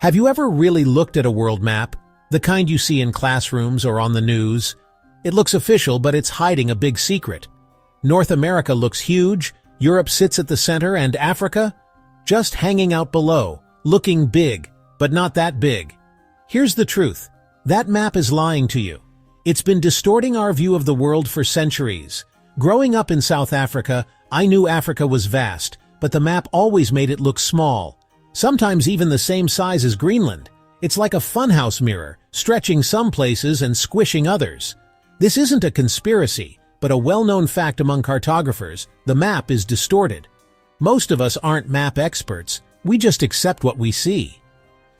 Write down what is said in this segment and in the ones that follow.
Have you ever really looked at a world map? The kind you see in classrooms or on the news? It looks official, but it's hiding a big secret. North America looks huge, Europe sits at the center, and Africa? Just hanging out below, looking big, but not that big. Here's the truth. That map is lying to you. It's been distorting our view of the world for centuries. Growing up in South Africa, I knew Africa was vast, but the map always made it look small. Sometimes even the same size as Greenland. It's like a funhouse mirror, stretching some places and squishing others. This isn't a conspiracy, but a well-known fact among cartographers. The map is distorted. Most of us aren't map experts, we just accept what we see.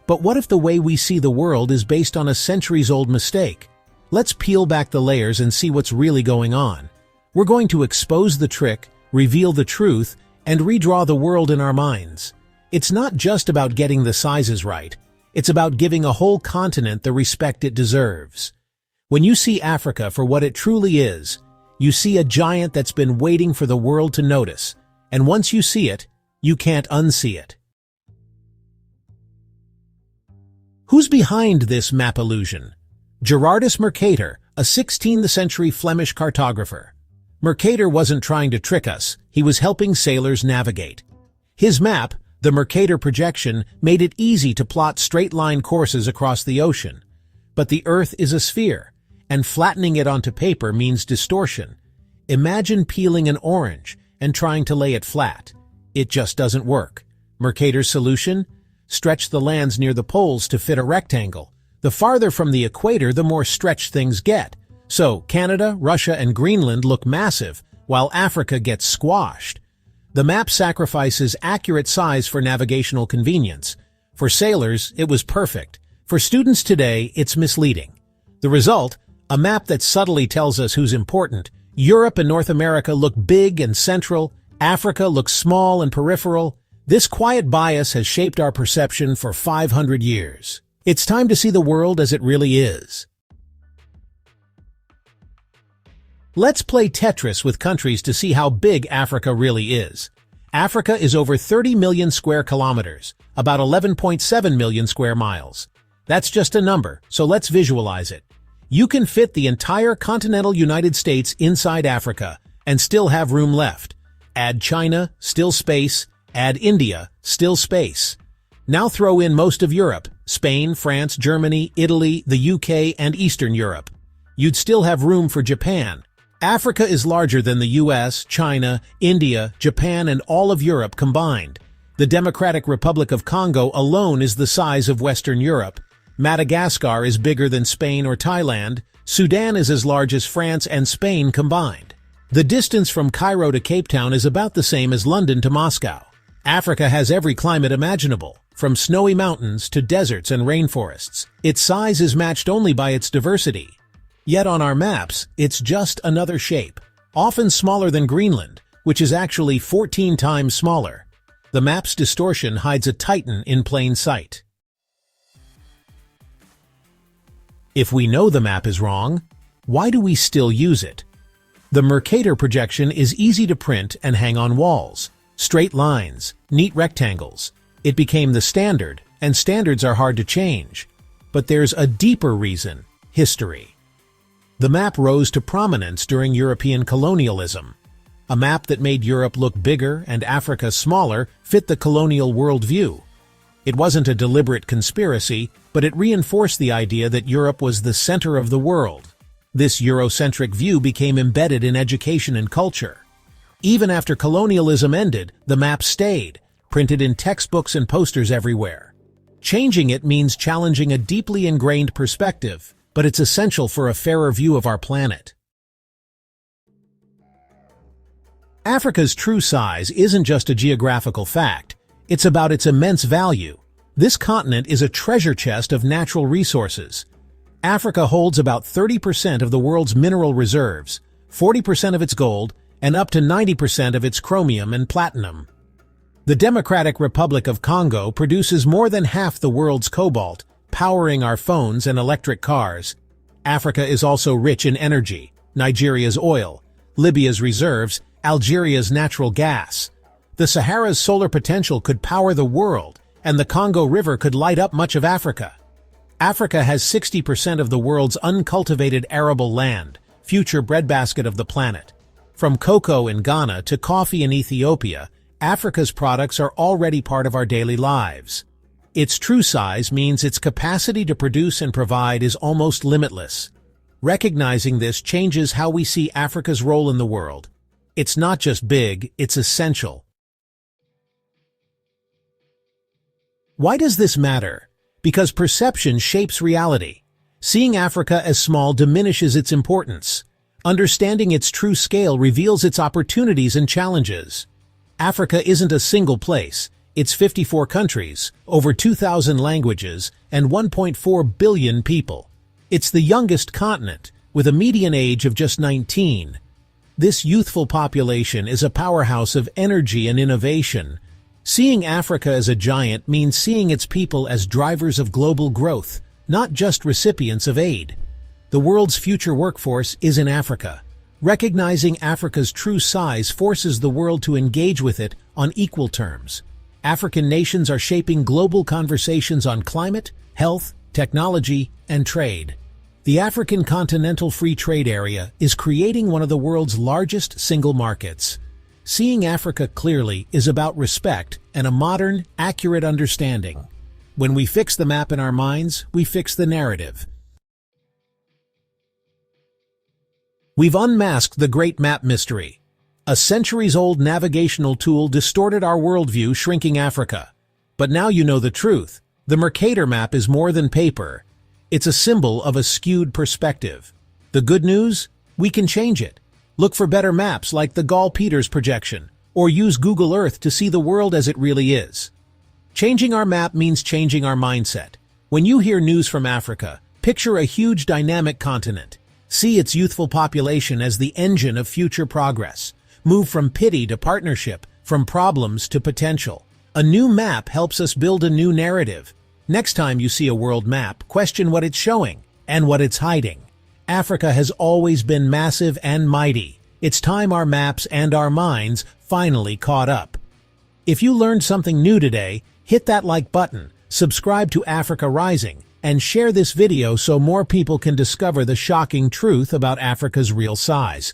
But what if the way we see the world is based on a centuries-old mistake? Let's peel back the layers and see what's really going on. We're going to expose the trick, reveal the truth, and redraw the world in our minds. It's not just about getting the sizes right. It's about giving a whole continent the respect it deserves. When you see Africa for what it truly is, you see a giant that's been waiting for the world to notice. And once you see it, you can't unsee it. Who's behind this map illusion? Gerardus Mercator, a 16th century Flemish cartographer. Mercator wasn't trying to trick us, he was helping sailors navigate. His map, the Mercator projection, made it easy to plot straight-line courses across the ocean. But the Earth is a sphere, and flattening it onto paper means distortion. Imagine peeling an orange and trying to lay it flat. It just doesn't work. Mercator's solution? Stretch the lands near the poles to fit a rectangle. The farther from the equator, the more stretched things get. So Canada, Russia, and Greenland look massive, while Africa gets squashed. The map sacrifices accurate size for navigational convenience. For sailors, it was perfect. For students today, it's misleading. The result? A map that subtly tells us who's important. Europe and North America look big and central. Africa looks small and peripheral. This quiet bias has shaped our perception for 500 years. It's time to see the world as it really is. Let's play Tetris with countries to see how big Africa really is. Africa is over 30 million square kilometers, about 11.7 million square miles. That's just a number, so let's visualize it. You can fit the entire continental United States inside Africa and still have room left. Add China, still space. Add India, still space. Now throw in most of Europe, Spain, France, Germany, Italy, the UK, and Eastern Europe. You'd still have room for Japan. Africa is larger than the US, China, India, Japan, and all of Europe combined. The Democratic Republic of Congo alone is the size of Western Europe. Madagascar is bigger than Spain or Thailand. Sudan is as large as France and Spain combined. The distance from Cairo to Cape Town is about the same as London to Moscow. Africa has every climate imaginable, from snowy mountains to deserts and rainforests. Its size is matched only by its diversity. Yet on our maps, it's just another shape, often smaller than Greenland, which is actually 14 times smaller. The map's distortion hides a titan in plain sight. If we know the map is wrong, why do we still use it? The Mercator projection is easy to print and hang on walls. Straight lines, neat rectangles. It became the standard, and standards are hard to change. But there's a deeper reason: history. The map rose to prominence during European colonialism. A map that made Europe look bigger and Africa smaller fit the colonial worldview. It wasn't a deliberate conspiracy, but it reinforced the idea that Europe was the center of the world. This Eurocentric view became embedded in education and culture. Even after colonialism ended, the map stayed, printed in textbooks and posters everywhere. Changing it means challenging a deeply ingrained perspective, but it's essential for a fairer view of our planet. Africa's true size isn't just a geographical fact, it's about its immense value. This continent is a treasure chest of natural resources. Africa holds about 30% of the world's mineral reserves, 40% of its gold, and up to 90% of its chromium and platinum. The Democratic Republic of Congo produces more than half the world's cobalt, powering our phones and electric cars. Africa is also rich in energy: Nigeria's oil, Libya's reserves, Algeria's natural gas. The Sahara's solar potential could power the world, and the Congo River could light up much of Africa. Africa has 60% of the world's uncultivated arable land, future breadbasket of the planet. From cocoa in Ghana to coffee in Ethiopia, Africa's products are already part of our daily lives. Its true size means its capacity to produce and provide is almost limitless. Recognizing this changes how we see Africa's role in the world. It's not just big, it's essential. Why does this matter? Because perception shapes reality. Seeing Africa as small diminishes its importance. Understanding its true scale reveals its opportunities and challenges. Africa isn't a single place. It's 54 countries, over 2,000 languages, and 1.4 billion people. It's the youngest continent, with a median age of just 19. This youthful population is a powerhouse of energy and innovation. Seeing Africa as a giant means seeing its people as drivers of global growth, not just recipients of aid. The world's future workforce is in Africa. Recognizing Africa's true size forces the world to engage with it on equal terms. African nations are shaping global conversations on climate, health, technology, and trade. The African Continental Free Trade Area is creating one of the world's largest single markets. Seeing Africa clearly is about respect and a modern, accurate understanding. When we fix the map in our minds, we fix the narrative. We've unmasked the Great Map Mystery. A centuries-old navigational tool distorted our worldview, shrinking Africa. But now you know the truth. The Mercator map is more than paper. It's a symbol of a skewed perspective. The good news? We can change it. Look for better maps like the Gall-Peters projection, or use Google Earth to see the world as it really is. Changing our map means changing our mindset. When you hear news from Africa, picture a huge dynamic continent. See its youthful population as the engine of future progress. Move from pity to partnership, from problems to potential. A new map helps us build a new narrative. Next time you see a world map, question what it's showing and what it's hiding. Africa has always been massive and mighty. It's time our maps and our minds finally caught up. If you learned something new today, hit that like button, subscribe to Africa Rising, and share this video so more people can discover the shocking truth about Africa's real size.